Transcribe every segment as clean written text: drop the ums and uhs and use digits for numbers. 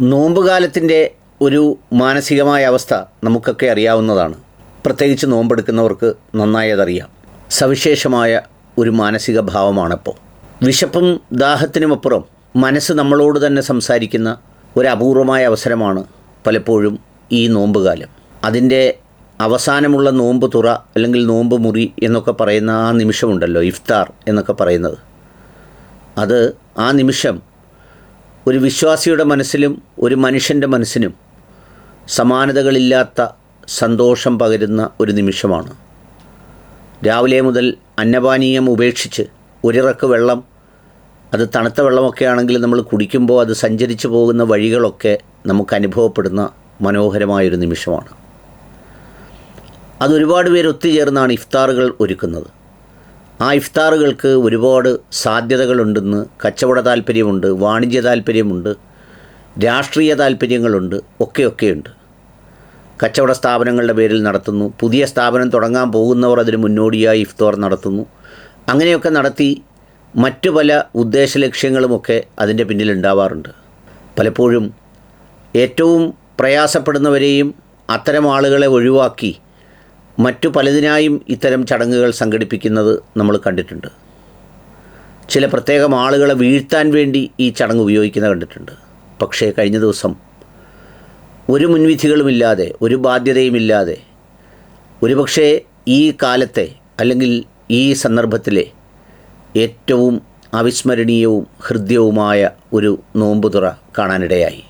നോമ്പുകാലത്തിൻ്റെ ഒരു മാനസികമായ അവസ്ഥ നമുക്കൊക്കെ അറിയാവുന്നതാണ്. പ്രത്യേകിച്ച് നോമ്പെടുക്കുന്നവർക്ക് നന്നായി അതറിയാം. സവിശേഷമായ ഒരു മാനസിക ഭാവമാണിപ്പോൾ. വിശപ്പും ദാഹത്തിനുമപ്പുറം മനസ്സ് നമ്മളോട് തന്നെ സംസാരിക്കുന്ന ഒരു അപൂർവമായ അവസരമാണ് പലപ്പോഴും ഈ നോമ്പുകാലം. അതിൻ്റെ അവസാനമുള്ള നോമ്പ് തുറ അല്ലെങ്കിൽ നോമ്പ് മുറി എന്നൊക്കെ പറയുന്ന ആ നിമിഷമുണ്ടല്ലോ, ഇഫ്താർ എന്നൊക്കെ പറയുന്നത്, അത് ആ നിമിഷം ഒരു വിശ്വാസിയുടെ മനസ്സിലും ഒരു മനുഷ്യൻ്റെ മനസ്സിനും സമാനതകളില്ലാത്ത സന്തോഷം പകരുന്ന ഒരു നിമിഷമാണ്. രാവിലെ മുതൽ അന്നപാനീയം ഉപേക്ഷിച്ച് ഒരിറക്ക് വെള്ളം, അത് തണുത്ത വെള്ളമൊക്കെ ആണെങ്കിൽ നമ്മൾ കുടിക്കുമ്പോൾ അത് സഞ്ചരിച്ചു പോകുന്ന വഴികളൊക്കെ നമുക്ക് അനുഭവപ്പെടുന്ന മനോഹരമായൊരു നിമിഷമാണ്. അതൊരുപാട് പേര് ഒത്തുചേർന്നാണ് ഇഫ്താറുകൾ ഒരുക്കുന്നത്. ആ ഇഫ്താറുകൾക്ക് ഒരുപാട് സാധ്യതകളുണ്ടെന്ന് കച്ചവട താല്പര്യമുണ്ട്, വാണിജ്യ താല്പര്യമുണ്ട്, രാഷ്ട്രീയ താല്പര്യങ്ങളുണ്ട്, ഒക്കെയുണ്ട്. കച്ചവട സ്ഥാപനങ്ങളുടെ പേരിൽ നടത്തുന്നു. പുതിയ സ്ഥാപനം തുടങ്ങാൻ പോകുന്നവർ അതിന് മുന്നോടിയായി ഇഫ്താർ നടത്തുന്നു. അങ്ങനെയൊക്കെ നടത്തി മറ്റു പല ഉദ്ദേശ ലക്ഷ്യങ്ങളുമൊക്കെ അതിൻ്റെ പിന്നിലുണ്ടാവാറുണ്ട്. പലപ്പോഴും ഏറ്റവും പ്രയാസപ്പെടുന്നവരെയും അത്തരം ആളുകളെ ഒഴിവാക്കി മറ്റു പലതിനായും ഇത്തരം ചടങ്ങുകൾ സംഘടിപ്പിക്കുന്നത് നമ്മൾ കണ്ടിട്ടുണ്ട്. ചില പ്രത്യേകം ആളുകളെ വീഴ്ത്താൻ വേണ്ടി ഈ ചടങ്ങ് ഉപയോഗിക്കുന്നത് കണ്ടിട്ടുണ്ട്. പക്ഷേ കഴിഞ്ഞ ദിവസം ഒരു മുൻവിധികളുമില്ലാതെ, ഒരു ബാധ്യതയുമില്ലാതെ, ഒരുപക്ഷേ ഈ കാലത്തെ അല്ലെങ്കിൽ ഈ സന്ദർഭത്തിലെ ഏറ്റവും അവിസ്മരണീയവും ഹൃദ്യവുമായ ഒരു നോമ്പുതുറ കാണാനിടയായി.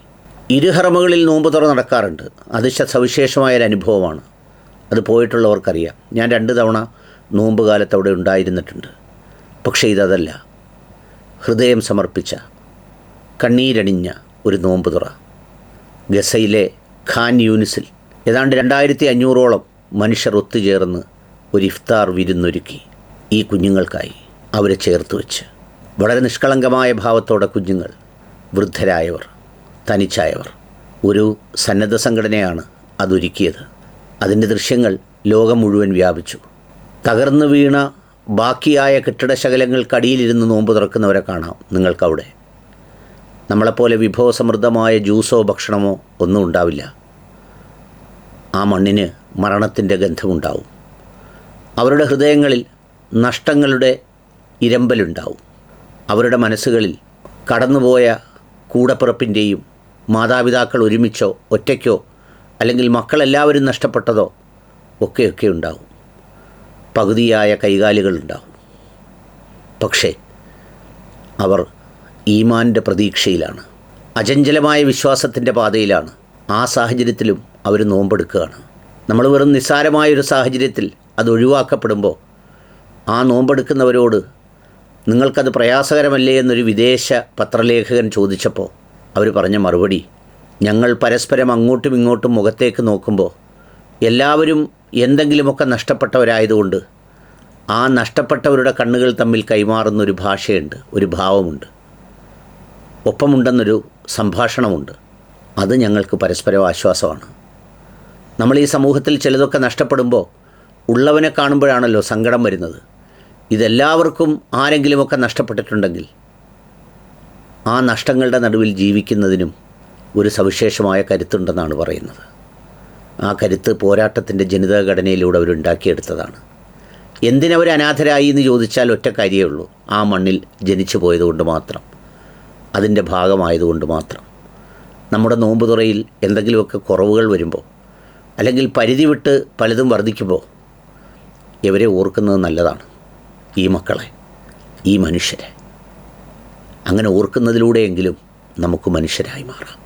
ഇരുഹറമുകളിൽ നോമ്പുതുറ നടക്കാറുണ്ട്. അത് സവിശേഷമായൊരു അനുഭവമാണ്. അത് പോയിട്ടുള്ളവർക്കറിയാം. ഞാൻ 2 തവണ നോമ്പ് കാലത്ത് അവിടെ ഉണ്ടായിരുന്നിട്ടുണ്ട്. പക്ഷേ ഇതല്ല, ഹൃദയം സമർപ്പിച്ച, കണ്ണീരണിഞ്ഞ ഒരു നോമ്പുതുറ. ഗസയിലെ ഖാൻ യൂനിസിൽ ഏതാണ്ട് 2500ഓളം മനുഷ്യർ ഒത്തുചേർന്ന് ഒരു ഇഫ്താർ വിരുന്നൊരുക്കി. ഈ കുഞ്ഞുങ്ങൾക്കായി അവരെ ചേർത്ത് വെച്ച് വളരെ നിഷ്കളങ്കമായ ഭാവത്തോടെ കുഞ്ഞുങ്ങൾ, വൃദ്ധരായവർ, തനിച്ചായവർ, ഒരു സന്നദ്ധ സംഘടനയാണ് അതൊരുക്കിയത്. അതിൻ്റെ ദൃശ്യങ്ങൾ ലോകം മുഴുവൻ വ്യാപിച്ചു. തകർന്നു വീണ ബാക്കിയായ കെട്ടിടശകലങ്ങൾക്കടിയിലിരുന്ന് നോമ്പ് തുറക്കുന്നവരെ കാണാം നിങ്ങൾക്കവിടെ. നമ്മളെപ്പോലെ വിഭവസമൃദ്ധമായ ജ്യൂസോ ഭക്ഷണമോ ഒന്നും ഉണ്ടാവില്ല. ആ മണ്ണിന് മരണത്തിൻ്റെ ഗന്ധമുണ്ടാവും. അവരുടെ ഹൃദയങ്ങളിൽ നഷ്ടങ്ങളുടെ ഇരമ്പലുണ്ടാവും. അവരുടെ മനസ്സുകളിൽ കടന്നുപോയ കൂടപ്പിറപ്പിൻ്റെയും മാതാപിതാക്കൾ ഒരുമിച്ചോ ഒറ്റയ്ക്കോ അല്ലെങ്കിൽ മക്കളെല്ലാവരും നഷ്ടപ്പെട്ടതോ ഒക്കെ ഉണ്ടാവും. പകുതിയായ കൈകാലുകളുണ്ടാവും. പക്ഷേ അവർ ഈമാൻ്റെ പ്രതീക്ഷയിലാണ്, അചഞ്ചലമായ വിശ്വാസത്തിൻ്റെ പാതയിലാണ്. ആ സാഹചര്യത്തിലും അവർ നോമ്പെടുക്കുകയാണ്. നമ്മൾ വെറും നിസ്സാരമായൊരു സാഹചര്യത്തിൽ അത് ഒഴിവാക്കപ്പെടുമ്പോൾ ആ നോമ്പെടുക്കുന്നവരോട് നിങ്ങൾക്കത് പ്രയാസകരമല്ലേ എന്നൊരു വിദേശ പത്രലേഖകൻ ചോദിച്ചപ്പോൾ അവർ പറഞ്ഞ മറുപടി, ഞങ്ങൾ പരസ്പരം അങ്ങോട്ടും ഇങ്ങോട്ടും മുഖത്തേക്ക് നോക്കുമ്പോൾ എല്ലാവരും എന്തെങ്കിലുമൊക്കെ നഷ്ടപ്പെട്ടവരായതുകൊണ്ട് ആ നഷ്ടപ്പെട്ടവരുടെ കണ്ണുകൾ തമ്മിൽ കൈമാറുന്നൊരു ഭാഷയുണ്ട്, ഒരു ഭാവമുണ്ട്, ഒപ്പമുണ്ടെന്നൊരു സംഭാഷണമുണ്ട്. അത് ഞങ്ങൾക്ക് പരസ്പരം ആശ്വാസമാണ്. നമ്മൾ ഈ സമൂഹത്തിൽ ചിലതൊക്കെ നഷ്ടപ്പെടുമ്പോൾ ഉള്ളവനെ കാണുമ്പോഴാണല്ലോ സങ്കടം വരുന്നത്. ഇതെല്ലാവർക്കും ആരെങ്കിലുമൊക്കെ നഷ്ടപ്പെട്ടിട്ടുണ്ടെങ്കിൽ ആ നഷ്ടങ്ങളുടെ നടുവിൽ ജീവിക്കുന്നതിനും ഒരു സവിശേഷമായ കരുത്തുണ്ടെന്നാണ് പറയുന്നത്. ആ കരുത്ത് പോരാട്ടത്തിൻ്റെ ജനിതഘടനയിലൂടെ അവരുണ്ടാക്കിയെടുത്തതാണ്. എന്തിനവർ അനാഥരായി എന്ന് ചോദിച്ചാൽ ഒറ്റ കാര്യമേ ഉള്ളൂ, ആ മണ്ണിൽ ജനിച്ചു പോയതുകൊണ്ട് മാത്രം, അതിൻ്റെ ഭാഗമായതുകൊണ്ട് മാത്രം. നമ്മുടെ നോമ്പ് തുറയിൽ എന്തെങ്കിലുമൊക്കെ കുറവുകൾ വരുമ്പോൾ അല്ലെങ്കിൽ പരിധി വിട്ട് പലതും വർദ്ധിക്കുമ്പോൾ ഇവരെ ഓർക്കുന്നത് നല്ലതാണ്. ഈ മക്കളെ, ഈ മനുഷ്യരെ അങ്ങനെ ഓർക്കുന്നതിലൂടെയെങ്കിലും നമുക്ക് മനുഷ്യരായി മാറാം.